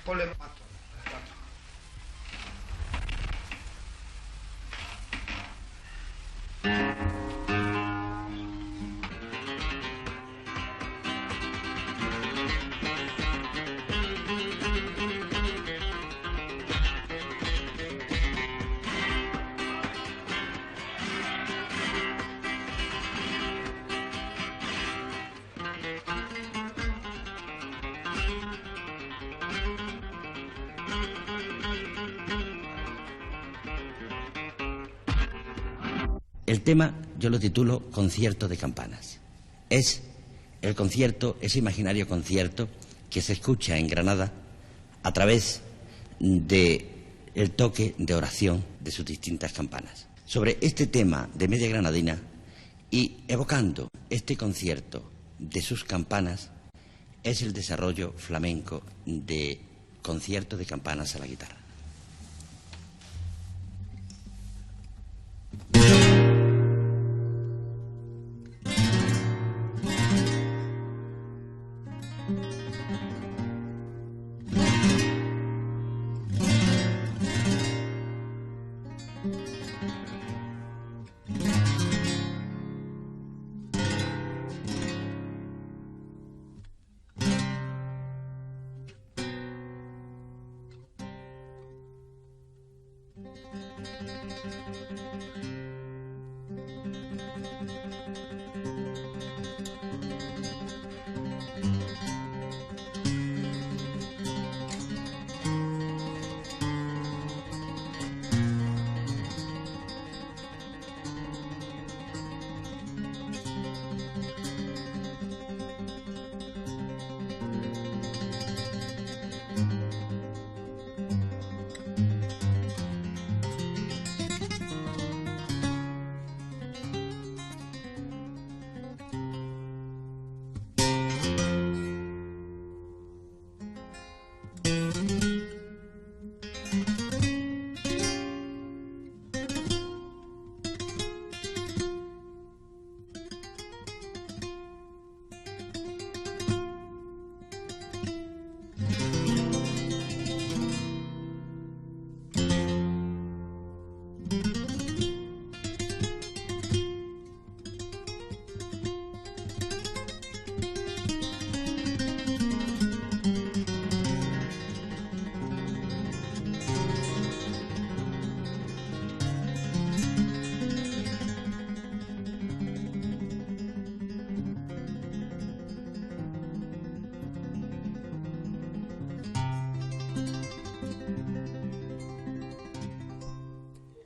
polemato. El tema yo lo titulo Concierto de Campanas. Es el concierto, ese imaginario concierto que se escucha en Granada a través del toque de oración de sus distintas campanas. Sobre este tema de media granadina y evocando este concierto de sus campanas es el desarrollo flamenco de Concierto de Campanas a la guitarra.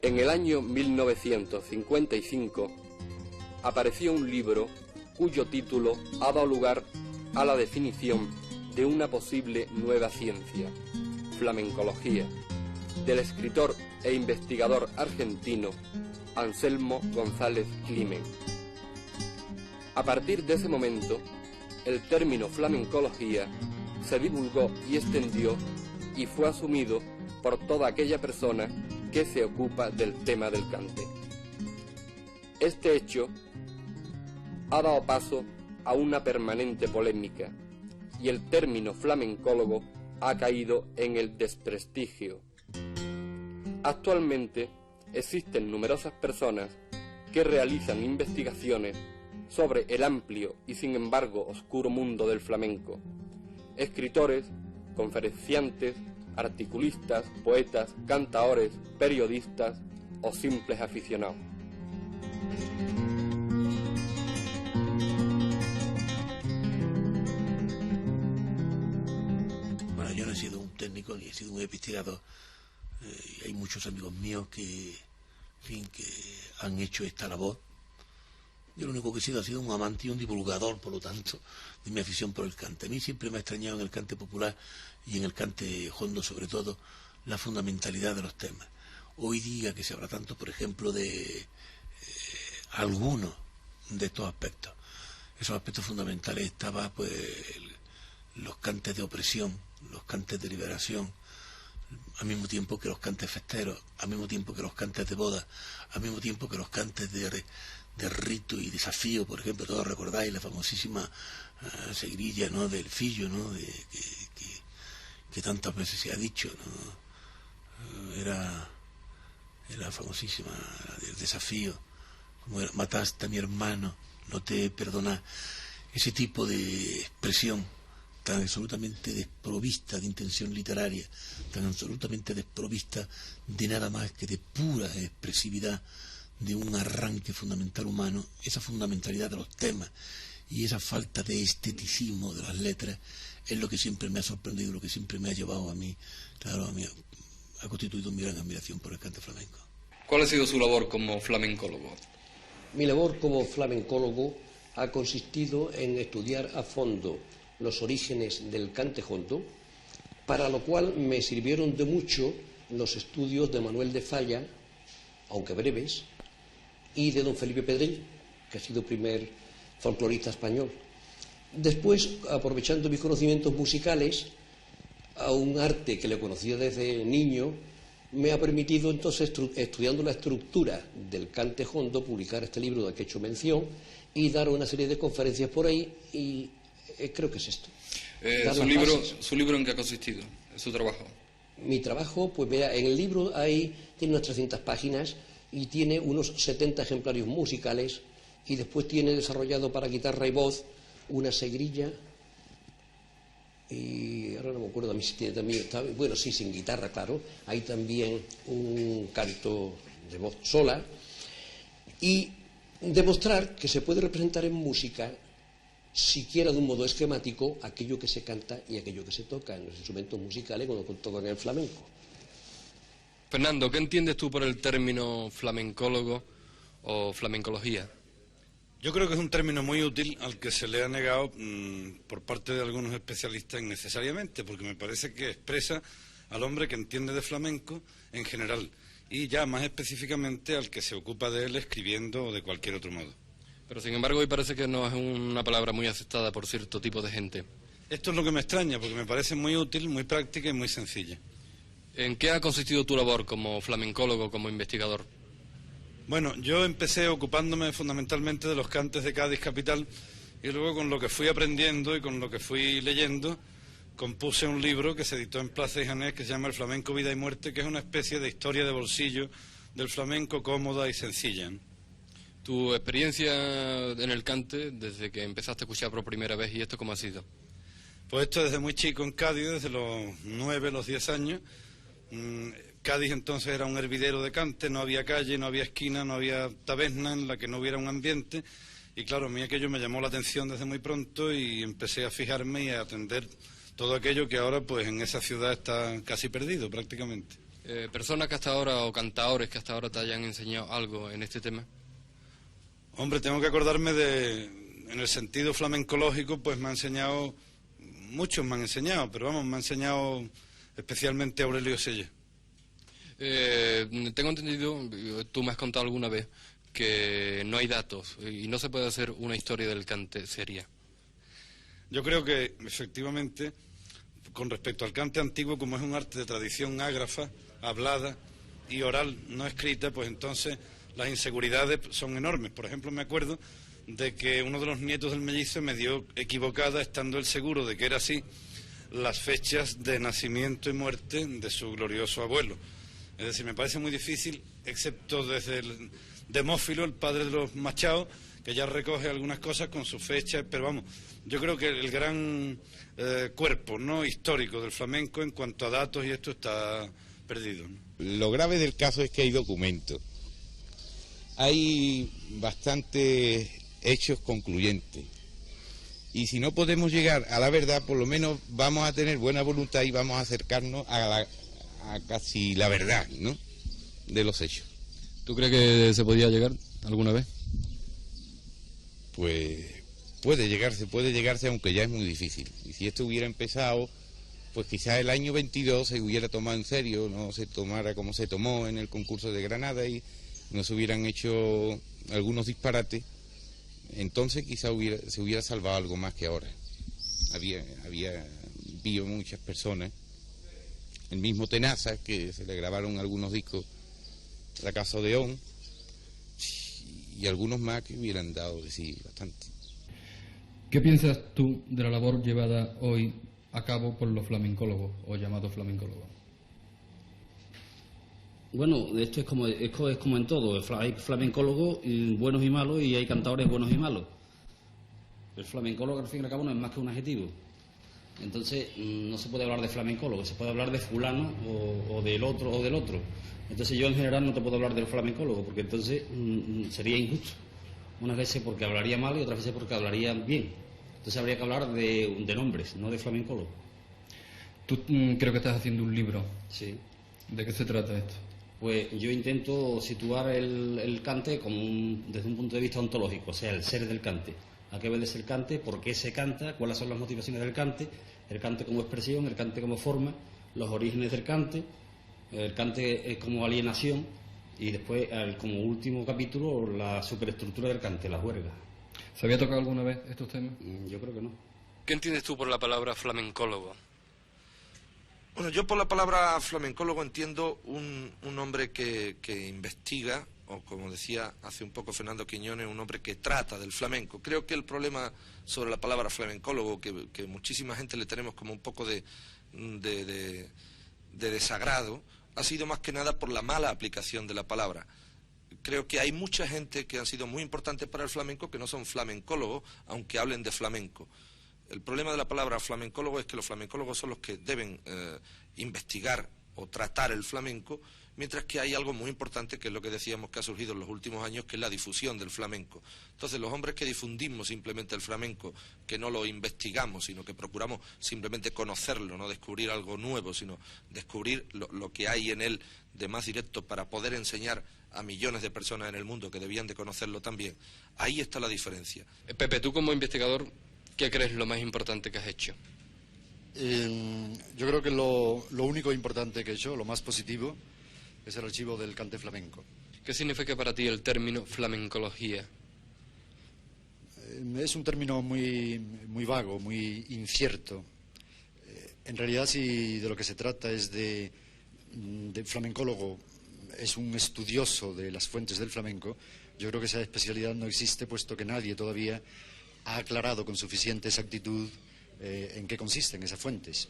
En el año 1955 apareció un libro cuyo título ha dado lugar a la definición de una posible nueva ciencia, flamencología, del escritor e investigador argentino Anselmo González Climent. A partir de ese momento, el término flamencología se divulgó y extendió y fue asumido por toda aquella persona que se ocupa del tema del cante. Este hecho ha dado paso a una permanente polémica y el término flamencólogo ha caído en el desprestigio. Actualmente existen numerosas personas que realizan investigaciones sobre el amplio y sin embargo oscuro mundo del flamenco. Escritores, conferenciantes, articulistas, poetas, cantaores, periodistas o simples aficionados. Bueno, yo no he sido un técnico ni he sido un investigador. Hay muchos amigos míos que, en fin, que han hecho esta labor. Yo lo único que he sido ha sido un amante y un divulgador, por lo tanto, de mi afición por el cante. A mí siempre me ha extrañado en el cante popular y en el cante hondo, sobre todo, la fundamentalidad de los temas. Hoy día que se habla tanto, por ejemplo, de algunos de estos aspectos. Esos aspectos fundamentales estaban, pues, los cantes de opresión, los cantes de liberación, al mismo tiempo que los cantes festeros, al mismo tiempo que los cantes de boda, al mismo tiempo que los cantes de rito y desafío. Por ejemplo, todos recordáis la famosísima seguirilla, ¿no?, del Fillo, ¿no?, que tantas veces se ha dicho, ¿no? Era famosísima, el desafío, como era, mataste a mi hermano, no te perdona. Ese tipo de expresión tan absolutamente desprovista de intención literaria, tan absolutamente desprovista de nada más que de pura expresividad de un arranque fundamental humano, esa fundamentalidad de los temas y esa falta de esteticismo de las letras es lo que siempre me ha sorprendido, lo que siempre me ha llevado a mí, claro, ha constituido mi gran admiración por el cante flamenco. ¿Cuál ha sido su labor como flamencólogo? Mi labor como flamencólogo ha consistido en estudiar a fondo los orígenes del cante hondo, para lo cual me sirvieron de mucho los estudios de Manuel de Falla, aunque breves, y de don Felipe Pedrell, que ha sido primer folclorista español. Después, aprovechando mis conocimientos musicales, a un arte que le conocía desde niño, me ha permitido entonces, estudiando la estructura del cante hondo, publicar este libro del que he hecho mención y dar una serie de conferencias por ahí, y creo que es esto. ¿Su libro en qué ha consistido? ¿Su trabajo? Mi trabajo, pues vea, en el libro tiene unas 300 páginas y tiene unos 70 ejemplarios musicales, y después tiene desarrollado para guitarra y voz una segrilla, y ahora no me acuerdo si tiene también, bueno, sí, sin guitarra, claro, hay también un canto de voz sola, y demostrar que se puede representar en música, siquiera de un modo esquemático, aquello que se canta y aquello que se toca en los instrumentos musicales cuando tocan el flamenco. Fernando, ¿qué entiendes tú por el término flamencólogo o flamencología? Yo creo que es un término muy útil al que se le ha negado por parte de algunos especialistas innecesariamente, porque me parece que expresa al hombre que entiende de flamenco en general y ya más específicamente al que se ocupa de él escribiendo o de cualquier otro modo. Pero sin embargo hoy parece que no es una palabra muy aceptada por cierto tipo de gente. Esto es lo que me extraña, porque me parece muy útil, muy práctica y muy sencilla. ¿En qué ha consistido tu labor como flamencólogo, como investigador? Bueno, yo empecé ocupándome fundamentalmente de los cantes de Cádiz capital y luego con lo que fui aprendiendo y con lo que fui leyendo compuse un libro que se editó en Plaza y Janés que se llama El flamenco, vida y muerte, que es una especie de historia de bolsillo del flamenco cómoda y sencilla, ¿no? Tu experiencia en el cante desde que empezaste a escuchar por primera vez, ¿y esto cómo ha sido? Pues esto desde muy chico en Cádiz, desde los 9, los 10 años. Cádiz entonces era un hervidero de cante, no había calle, no había esquina, no había taberna en la que no hubiera un ambiente, y claro, a mí aquello me llamó la atención desde muy pronto y empecé a fijarme y a atender todo aquello que ahora pues en esa ciudad está casi perdido prácticamente. ¿Personas que hasta ahora, o cantaores que hasta ahora te hayan enseñado algo en este tema? Hombre, tengo que acordarme en el sentido flamencológico, pues me ha enseñado, muchos me han enseñado, pero vamos, me ha enseñado especialmente Aurelio Sella. Tengo entendido, tú me has contado alguna vez, que no hay datos y no se puede hacer una historia del cante seria. Yo creo que, efectivamente, con respecto al cante antiguo, como es un arte de tradición ágrafa, hablada y oral, no escrita, pues entonces las inseguridades son enormes. Por ejemplo, me acuerdo de que uno de los nietos del mellizo me dio equivocada, estando él seguro de que era así, las fechas de nacimiento y muerte de su glorioso abuelo. Es decir, me parece muy difícil, excepto desde el Demófilo, el padre de los Machado, que ya recoge algunas cosas con su fecha, pero vamos, yo creo que el gran cuerpo, ¿no?, histórico del flamenco en cuanto a datos y esto está perdido, ¿no? Lo grave del caso es que hay documentos. Hay bastantes hechos concluyentes. Y si no podemos llegar a la verdad, por lo menos vamos a tener buena voluntad y vamos a acercarnos a casi la verdad, ¿no?, de los hechos. ¿Tú crees que se podía llegar alguna vez? Pues puede llegarse, aunque ya es muy difícil. Y si esto hubiera empezado, pues quizás el año 22 se hubiera tomado en serio, no se tomara como se tomó en el concurso de Granada y no se hubieran hecho algunos disparates, entonces quizás se hubiera salvado algo más que ahora. Vi muchas personas, el mismo Tenaza, que se le grabaron algunos discos, La Casa Odeón, y algunos más que hubieran dado de sí bastante. ¿Qué piensas tú de la labor llevada hoy a cabo por los flamencólogos o llamados flamencólogos? Bueno, esto es como en todo. Hay flamencólogos buenos y malos y hay cantadores buenos y malos. El flamencólogo, al fin y al cabo, no es más que un adjetivo. Entonces, no se puede hablar de flamencólogo, se puede hablar de fulano o del otro o del otro. Entonces, yo en general no te puedo hablar del flamencólogo, porque entonces sería injusto. Unas veces porque hablaría mal y otras veces porque hablaría bien. Entonces, habría que hablar de nombres, no de flamencólogo. Tú creo que estás haciendo un libro. Sí. ¿De qué se trata esto? Pues yo intento situar el cante desde un punto de vista ontológico, o sea, el ser del cante. ¿A qué obedece el cante? ¿Por qué se canta? ¿Cuáles son las motivaciones del cante? El cante como expresión, el cante como forma, los orígenes del cante, el cante como alienación y después, como último capítulo, la superestructura del cante, la juerga. ¿Se había tocado alguna vez estos temas? Yo creo que no. ¿Qué entiendes tú por la palabra flamencólogo? Bueno, yo por la palabra flamencólogo entiendo un hombre que investiga, o como decía hace un poco Fernando Quiñones, un hombre que trata del flamenco. Creo que el problema sobre la palabra flamencólogo, que muchísima gente le tenemos como un poco de desagrado, ha sido más que nada por la mala aplicación de la palabra. Creo que hay mucha gente que han sido muy importantes para el flamenco que no son flamencólogos, aunque hablen de flamenco. El problema de la palabra flamencólogo es que los flamencólogos son los que deben investigar o tratar el flamenco, mientras que hay algo muy importante que es lo que decíamos que ha surgido en los últimos años, que es la difusión del flamenco. Entonces los hombres que difundimos simplemente el flamenco, que no lo investigamos, sino que procuramos simplemente conocerlo, no descubrir algo nuevo, sino descubrir lo que hay en él de más directo para poder enseñar a millones de personas en el mundo que debían de conocerlo también, ahí está la diferencia. Pepe, tú como investigador, ¿qué crees lo más importante que has hecho? Yo creo que lo único importante que he hecho, lo más positivo, es el archivo del cante flamenco. ¿Qué significa para ti el término flamencología? Es un término muy vago, muy incierto. En realidad, si de lo que se trata es de flamencólogo, es un estudioso de las fuentes del flamenco, yo creo que esa especialidad no existe, puesto que nadie todavía ha aclarado con suficiente exactitud en qué consisten esas fuentes.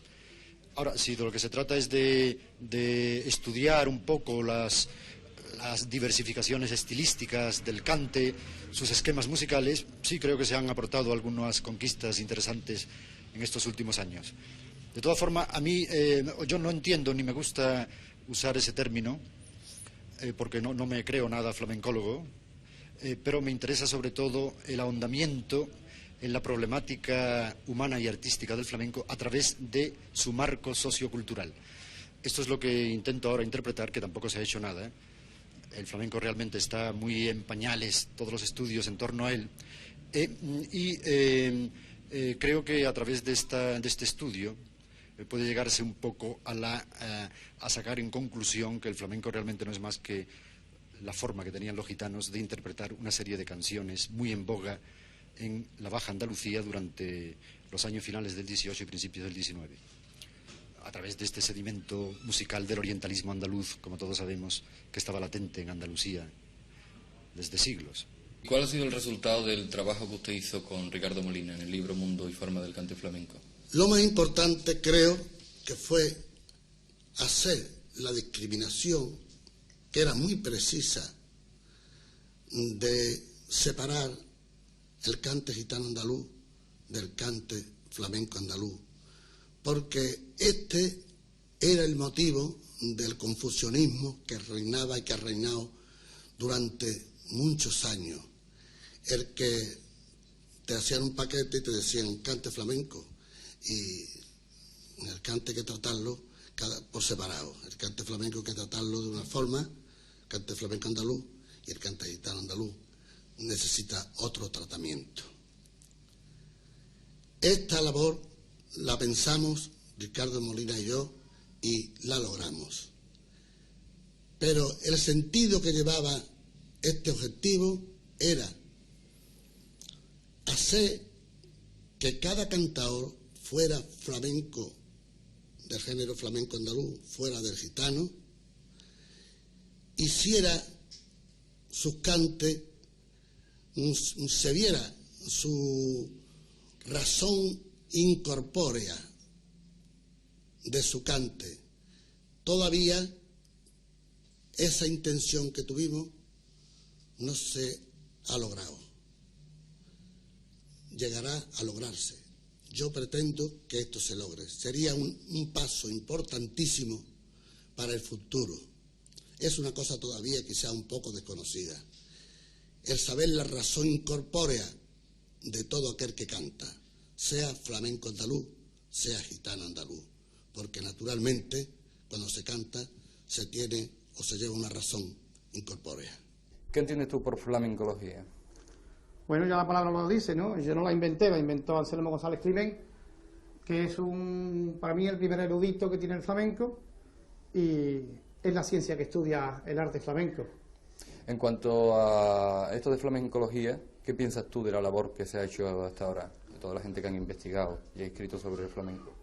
Ahora, si de lo que se trata es de estudiar un poco las diversificaciones estilísticas del cante, sus esquemas musicales, sí creo que se han aportado algunas conquistas interesantes en estos últimos años. De todas formas, a mí, yo no entiendo ni me gusta usar ese término, porque no me creo nada flamencólogo, pero me interesa sobre todo el ahondamiento en la problemática humana y artística del flamenco a través de su marco sociocultural. Esto es lo que intento ahora interpretar, que tampoco se ha hecho nada. El flamenco realmente está muy en pañales, todos los estudios en torno a él. Creo que a través de este estudio puede llegarse un poco a sacar en conclusión que el flamenco realmente no es más que la forma que tenían los gitanos de interpretar una serie de canciones muy en boga en la Baja Andalucía durante los años finales del 18 y principios del 19, a través de este sedimento musical del orientalismo andaluz, como todos sabemos, que estaba latente en Andalucía desde siglos. ¿Cuál ha sido el resultado del trabajo que usted hizo con Ricardo Molina en el libro Mundo y Forma del Cante Flamenco? Lo más importante creo que fue hacer la discriminación, que era muy precisa, de separar el cante gitano andaluz del cante flamenco andaluz, porque este era el motivo del confusionismo que reinaba y que ha reinado durante muchos años. El que te hacían un paquete y te decían cante flamenco, y el cante hay que tratarlo por separado. El cante flamenco hay que tratarlo de una forma, el cante flamenco andaluz, y el cante gitano andaluz necesita otro tratamiento. Esta labor la pensamos Ricardo Molina y yo, y la logramos. Pero el sentido que llevaba este objetivo era hacer que cada cantador fuera flamenco, del género flamenco andaluz, fuera del gitano, hiciera sus cantes, se viera su razón incorpórea de su cante. Todavía esa intención que tuvimos no se ha logrado. Llegará a lograrse. Yo pretendo que esto se logre. Sería un paso importantísimo para el futuro. Es una cosa todavía quizá un poco desconocida. El saber la razón corpórea de todo aquel que canta, sea flamenco andaluz, sea gitano andaluz, porque naturalmente cuando se canta se tiene o se lleva una razón incorpórea. ¿Qué entiendes tú por flamencología? Bueno, ya la palabra lo dice, ¿no? Yo no la inventé, la inventó Anselmo González Climent, que es para mí el primer erudito que tiene el flamenco, y es la ciencia que estudia el arte flamenco. En cuanto a esto de flamencología, ¿qué piensas tú de la labor que se ha hecho hasta ahora, de toda la gente que han investigado y ha escrito sobre el flamenco?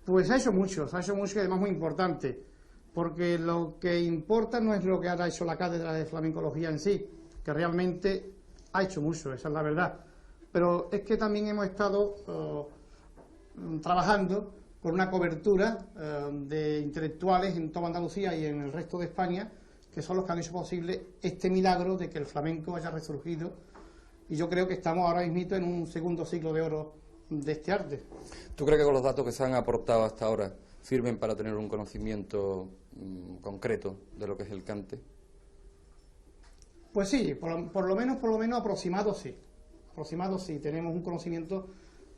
Pues se ha hecho mucho y además muy importante, porque lo que importa no es lo que ha hecho la cátedra de flamencología en sí, que realmente ha hecho mucho, esa es la verdad, pero es que también hemos estado trabajando por una cobertura de intelectuales en toda Andalucía y en el resto de España, que son los que han hecho posible este milagro de que el flamenco haya resurgido, y yo creo que estamos ahora mismo en un segundo siglo de oro de este arte. ¿Tú crees que con los datos que se han aportado hasta ahora sirven para tener un conocimiento concreto de lo que es el cante? Pues sí, por lo menos aproximado sí. Tenemos un conocimiento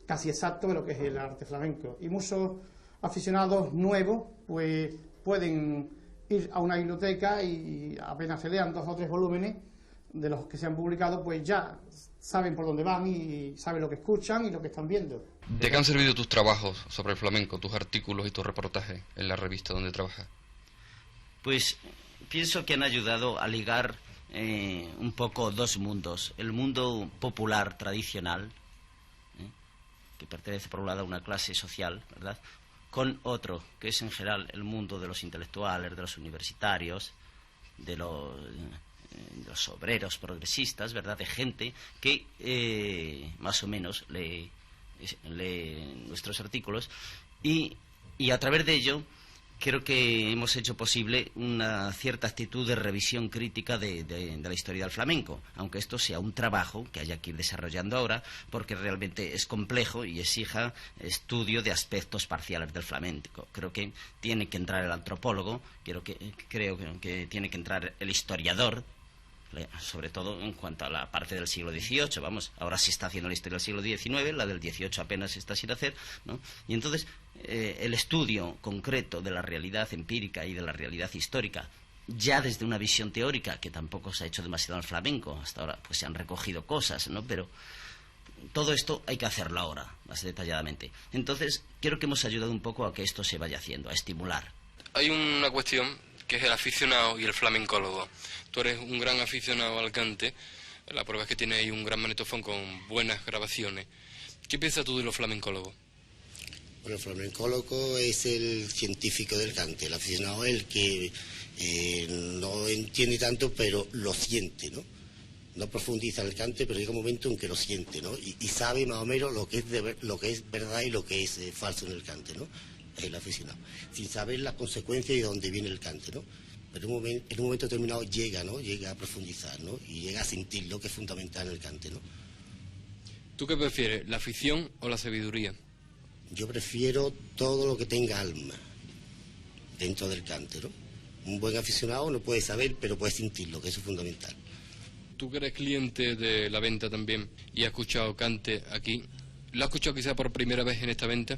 casi exacto de lo que es el arte flamenco. Y muchos aficionados nuevos pues pueden ir a una biblioteca y apenas se lean 2 o 3 volúmenes de los que se han publicado, pues ya saben por dónde van y saben lo que escuchan y lo que están viendo. ¿De qué han servido tus trabajos sobre el flamenco, tus artículos y tus reportajes en la revista donde trabajas? Pues pienso que han ayudado a ligar un poco 2 mundos. El mundo popular tradicional, que pertenece por un lado a una clase social, ¿verdad?, con otro, que es en general el mundo de los intelectuales, de los universitarios, de los obreros progresistas, ¿verdad?, de gente que más o menos lee nuestros artículos y a través de ello creo que hemos hecho posible una cierta actitud de revisión crítica de la historia del flamenco, aunque esto sea un trabajo que haya que ir desarrollando ahora, porque realmente es complejo y exija estudio de aspectos parciales del flamenco. Creo que tiene que entrar el antropólogo, creo que tiene que entrar el historiador, sobre todo en cuanto a la parte del siglo XVIII, vamos, ahora se está haciendo la historia del siglo XIX, la del XVIII apenas se está sin hacer, ¿no? Y entonces el estudio concreto de la realidad empírica y de la realidad histórica, ya desde una visión teórica, que tampoco se ha hecho demasiado en el flamenco, hasta ahora pues se han recogido cosas, ¿no?, pero todo esto hay que hacerlo ahora, más detalladamente. Entonces creo que hemos ayudado un poco a que esto se vaya haciendo, a estimular. Hay una cuestión que es el aficionado y el flamencólogo. Tú eres un gran aficionado al cante, la prueba es que tienes ahí un gran magnetofón con buenas grabaciones. ¿Qué piensas tú de los flamencólogos? Bueno, el flamencólogo es el científico del cante, el aficionado es el que no entiende tanto, pero lo siente, ¿no? No profundiza el cante, pero llega un momento en que lo siente, ¿no? Y sabe más o menos lo que es verdad y lo que es falso en el cante, ¿no? El aficionado, sin saber las consecuencias y de dónde viene el cante, ¿no? Pero en un momento determinado llega, ¿no?, llega a profundizar, ¿no?, y llega a sentir lo que es fundamental en el cante, ¿no? ¿Tú qué prefieres, la afición o la sabiduría? Yo prefiero todo lo que tenga alma dentro del cante, ¿no? Un buen aficionado no puede saber, pero puede sentirlo, que eso es fundamental. Tú que eres cliente de la venta también y has escuchado cante aquí, ¿lo has escuchado quizá por primera vez en esta venta?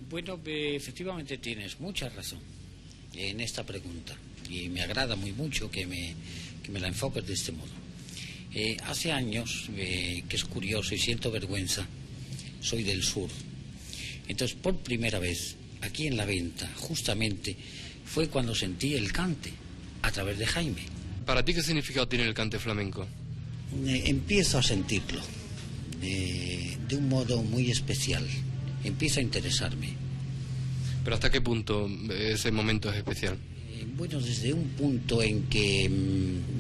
Bueno, efectivamente tienes mucha razón en esta pregunta y me agrada muy mucho que me la enfoques de este modo. Hace años, que es curioso y siento vergüenza, soy del sur. Entonces, por primera vez, aquí en la venta, justamente, fue cuando sentí el cante, a través de Jaime. ¿Para ti qué significado tiene el cante flamenco? Empiezo a sentirlo, de un modo muy especial. Empieza a interesarme. ¿Pero hasta qué punto ese momento es especial? Bueno, desde un punto en que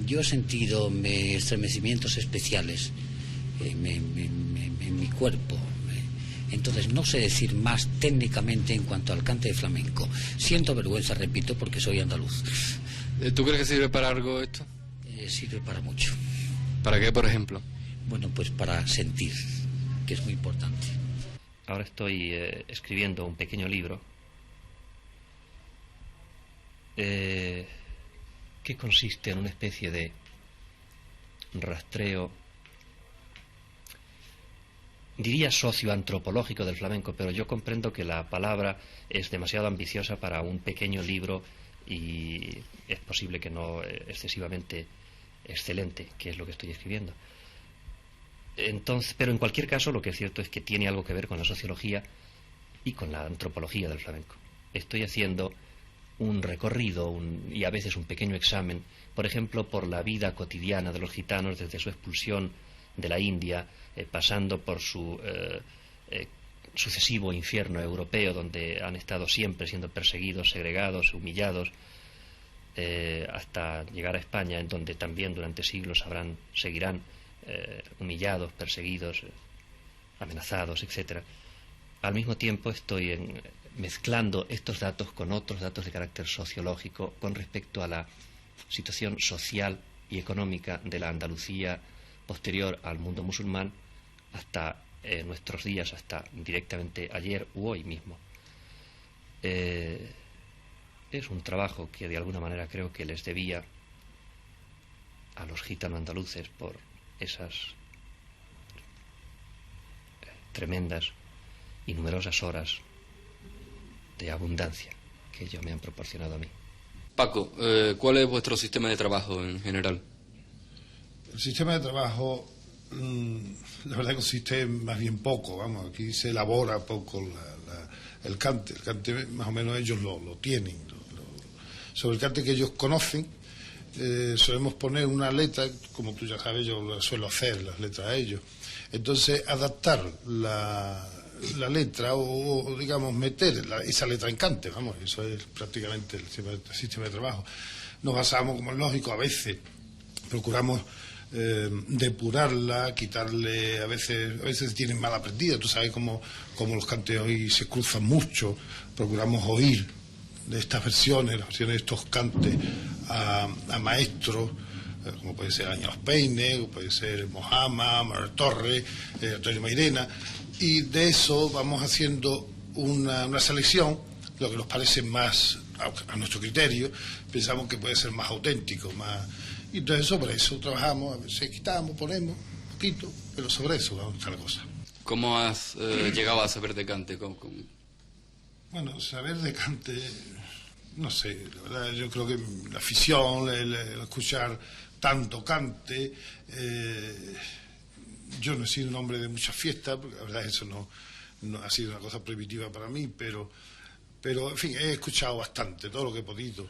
yo he sentido estremecimientos especiales en mi cuerpo, Entonces no sé decir más técnicamente en cuanto al cante de flamenco. Siento vergüenza, repito, porque soy andaluz. ¿Tú crees que sirve para algo esto? Sirve para mucho. ¿Para qué, por ejemplo? Bueno, pues para sentir, que es muy importante. Ahora estoy escribiendo un pequeño libro que consiste en una especie de rastreo, diría socioantropológico del flamenco, pero yo comprendo que la palabra es demasiado ambiciosa para un pequeño libro y es posible que no excesivamente excelente, que es lo que estoy escribiendo. Entonces, pero en cualquier caso lo que es cierto es que tiene algo que ver con la sociología y con la antropología del flamenco. Estoy haciendo un recorrido y a veces un pequeño examen, por ejemplo, por la vida cotidiana de los gitanos desde su expulsión de la India, pasando por su sucesivo infierno europeo, donde han estado siempre siendo perseguidos, segregados, humillados, hasta llegar a España, en donde también durante siglos seguirán humillados, perseguidos, amenazados, etcétera. Al mismo tiempo estoy mezclando estos datos con otros datos de carácter sociológico con respecto a la situación social y económica de la Andalucía posterior al mundo musulmán hasta nuestros días, hasta directamente ayer u hoy mismo. Es un trabajo que de alguna manera creo que les debía a los gitanos andaluces por esas tremendas y numerosas horas de abundancia que ellos me han proporcionado a mí. Paco, ¿cuál es vuestro sistema de trabajo en general? El sistema de trabajo, la verdad, consiste más bien poco, vamos, aquí se elabora poco el cante más o menos ellos lo tienen. Sobre el cante que ellos conocen, solemos poner una letra, como tú ya sabes, yo suelo hacer las letras a ellos. Entonces, adaptar la letra o digamos, meter esa letra en cante, vamos, eso es prácticamente el sistema de trabajo. Nos basamos, como es lógico, a veces procuramos depurarla, quitarle, a veces tienen mal aprendida, tú sabes cómo los cantes hoy se cruzan mucho, procuramos oír de estas versiones, las versiones de estos cantes a maestros, como puede ser Áñez Peine, o puede ser Mojama, Manuel Torres, Antonio Mairena, y de eso vamos haciendo una selección, lo que nos parece más, a nuestro criterio, pensamos que puede ser más auténtico, más. Y entonces sobre eso trabajamos, a veces quitamos, ponemos un poquito, pero sobre eso vamos a hacer la cosa. ¿Cómo has llegado a saber de cante? Bueno, saber de cante, no sé, la verdad, yo creo que la afición, el escuchar tanto cante, yo no he sido un hombre de muchas fiestas, porque la verdad eso no ha sido una cosa prohibitiva para mí, pero en fin, he escuchado bastante, todo lo que he podido.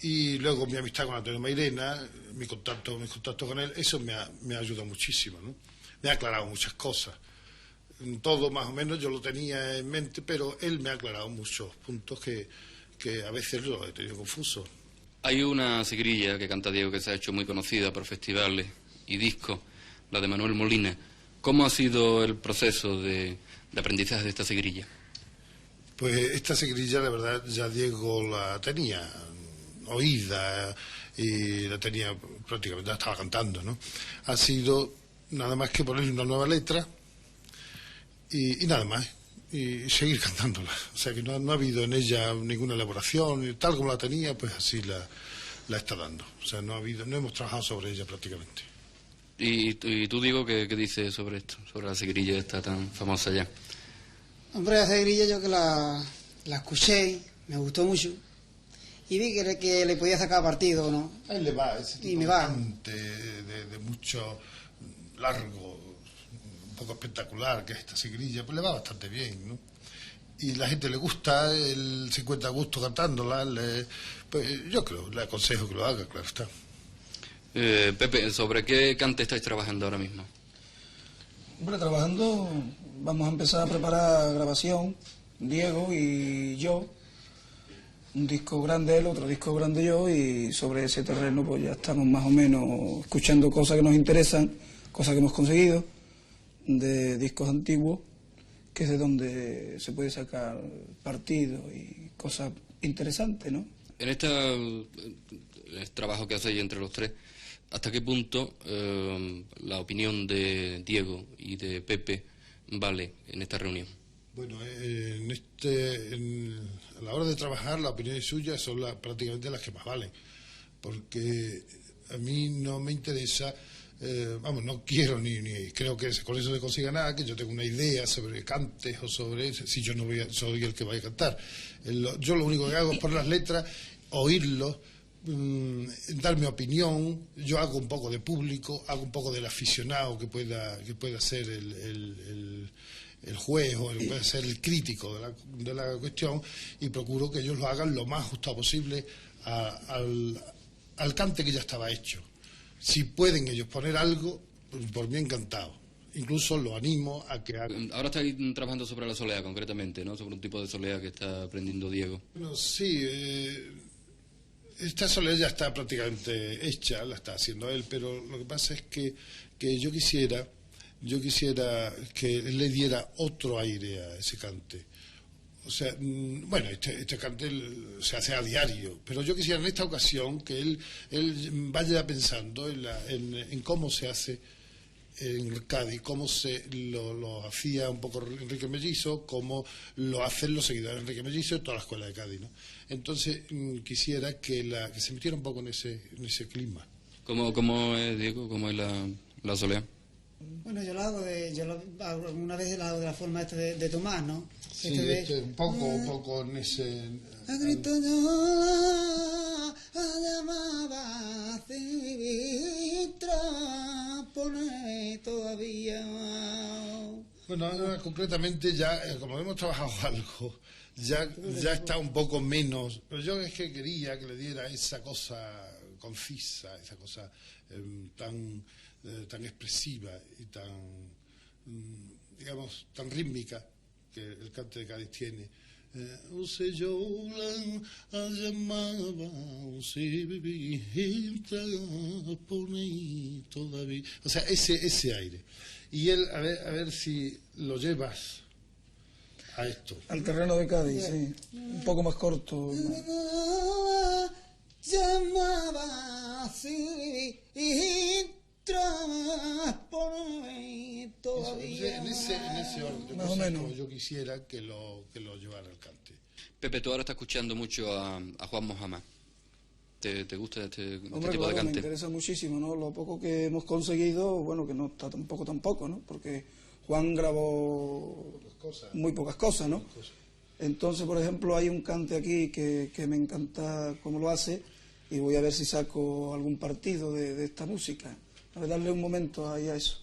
Y luego mi amistad con Antonio Mairena, mi contacto con él, eso me ha ayudado muchísimo, ¿no? Me ha aclarado muchas cosas. Todo más o menos yo lo tenía en mente, pero él me ha aclarado muchos puntos que a veces lo he tenido confuso. Hay una seguirilla que canta Diego que se ha hecho muy conocida por festivales y discos, la de Manuel Molina. ¿Cómo ha sido el proceso de aprendizaje de esta seguirilla? Pues esta seguirilla, la verdad, ya Diego la tenía oída y la tenía prácticamente, la estaba cantando, ¿no? Ha sido nada más que ponerle una nueva letra y nada más, y seguir cantándola. O sea que no ha habido en ella ninguna elaboración, tal como la tenía, pues así la está dando. O sea, no hemos trabajado sobre ella prácticamente. ¿Y tú, Diego, qué dices sobre esto, sobre la seguirilla esta tan famosa ya? Hombre, la seguirilla yo que la escuché, me gustó mucho y vi que le podía sacar partido, ¿no? A él le va ese tipo de cante de mucho largo, un poco espectacular, que es esta seguirilla, pues le va bastante bien, ¿no? Y la gente le gusta, él se encuentra a gusto cantándola, pues yo creo, le aconsejo que lo haga, claro está. Pepe, ¿sobre qué cante estáis trabajando ahora mismo? Hombre, trabajando, vamos a empezar a preparar grabación, Diego y yo, un disco grande él, otro disco grande yo, y sobre ese terreno pues ya estamos más o menos escuchando cosas que nos interesan, cosas que hemos conseguido, de discos antiguos, que es de donde se puede sacar partido y cosas interesantes, ¿no? En este trabajo que hacéis entre los tres, ¿hasta qué punto la opinión de Diego y de Pepe vale en esta reunión? Bueno, a la hora de trabajar, las opiniones suyas son prácticamente las que más valen, porque a mí no me interesa, no quiero ni creo que con eso se consiga nada, que yo tenga una idea sobre cantes o sobre eso, si yo no soy el que vaya a cantar. Yo lo único que hago es poner las letras, oírlos, dar mi opinión. Yo hago un poco de público, hago un poco del aficionado que pueda ser el juez o puede ser el crítico de la cuestión, y procuro que ellos lo hagan lo más ajustado posible al cante que ya estaba hecho. Si pueden ellos poner algo, pues por mí encantado. Incluso lo animo a que hagan. Ahora estáis trabajando sobre la solea concretamente, ¿no? Sobre un tipo de solea que está aprendiendo Diego. Bueno, sí, esta solea ya está prácticamente hecha, la está haciendo él, pero lo que pasa es que yo quisiera que él le diera otro aire a ese cante. O sea, bueno, este cante se hace a diario, pero yo quisiera en esta ocasión que él vaya pensando en cómo se hace en el Cádiz, cómo lo hacía un poco Enrique Mellizo, cómo lo hacen los seguidores de Enrique Mellizo y toda la escuela de Cádiz, ¿no? Entonces quisiera que se metiera un poco en ese clima. ¿Cómo es, Diego? ¿Cómo es la solea? Bueno, yo alguna vez la hago de la forma de Tomás, ¿no? Sí, un poco en ese... A grito yo llamaba Citra, pone todavía. Bueno, ahora concretamente ya, como hemos trabajado algo, ya está un poco menos, pero yo es que quería que le diera esa cosa concisa, esa cosa tan expresiva y tan, digamos, tan rítmica que el cante de Cádiz tiene. Se lloran a llamaba, se vivita por ahí todavía. O sea, ese aire. Y él, a ver si lo llevas a esto. Al terreno de Cádiz, sí. Un poco más corto. Llamaba así todavía. En ese orden, más o menos. Yo quisiera que lo llevara al cante. Pepe, tú ahora estás escuchando mucho a Juan Mojamá. ¿Te gusta este tipo de cante? Me interesa muchísimo, ¿no? Lo poco que hemos conseguido, bueno, que no está tampoco, ¿no? Porque Juan grabó muy pocas cosas, ¿no? Entonces, por ejemplo, hay un cante aquí que me encanta cómo lo hace, y voy a ver si saco algún partido de esta música. A ver, darle un momento ahí a eso.